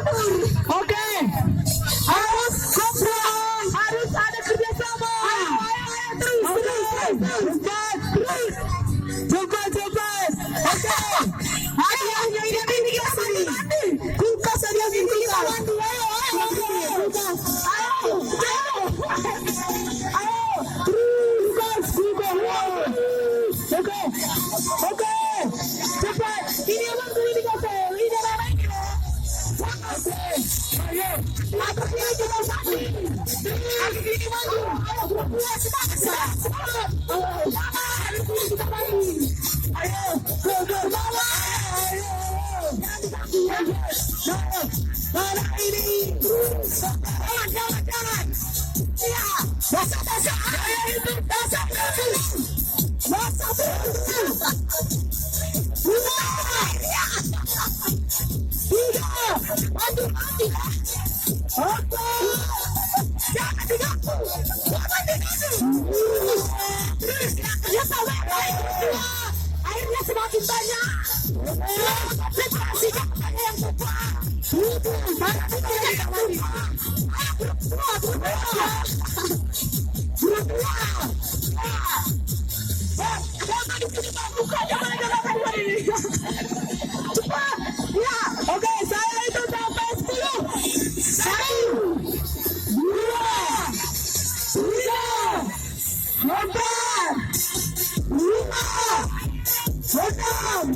Oke, harus kompromi, harus ada kerjasama. Ayo, terus. Cepat. Oke, hadiahnya ini kita sini. Kulkas ada di kulkas. Ayo. Oke. Cepat. Ini abang tuh ini kasih. Ini anak ini. Ayo. Lapaknya cuma satu. Ini maju. Ayo. Go. Mana ini? Jangan. Iya. Basah. Ayo itu basah. Airnya semakin banyak. Yang cepat. Ya, oke, saya itu sampai 10. 1, 2, 3, 4, 5, 6,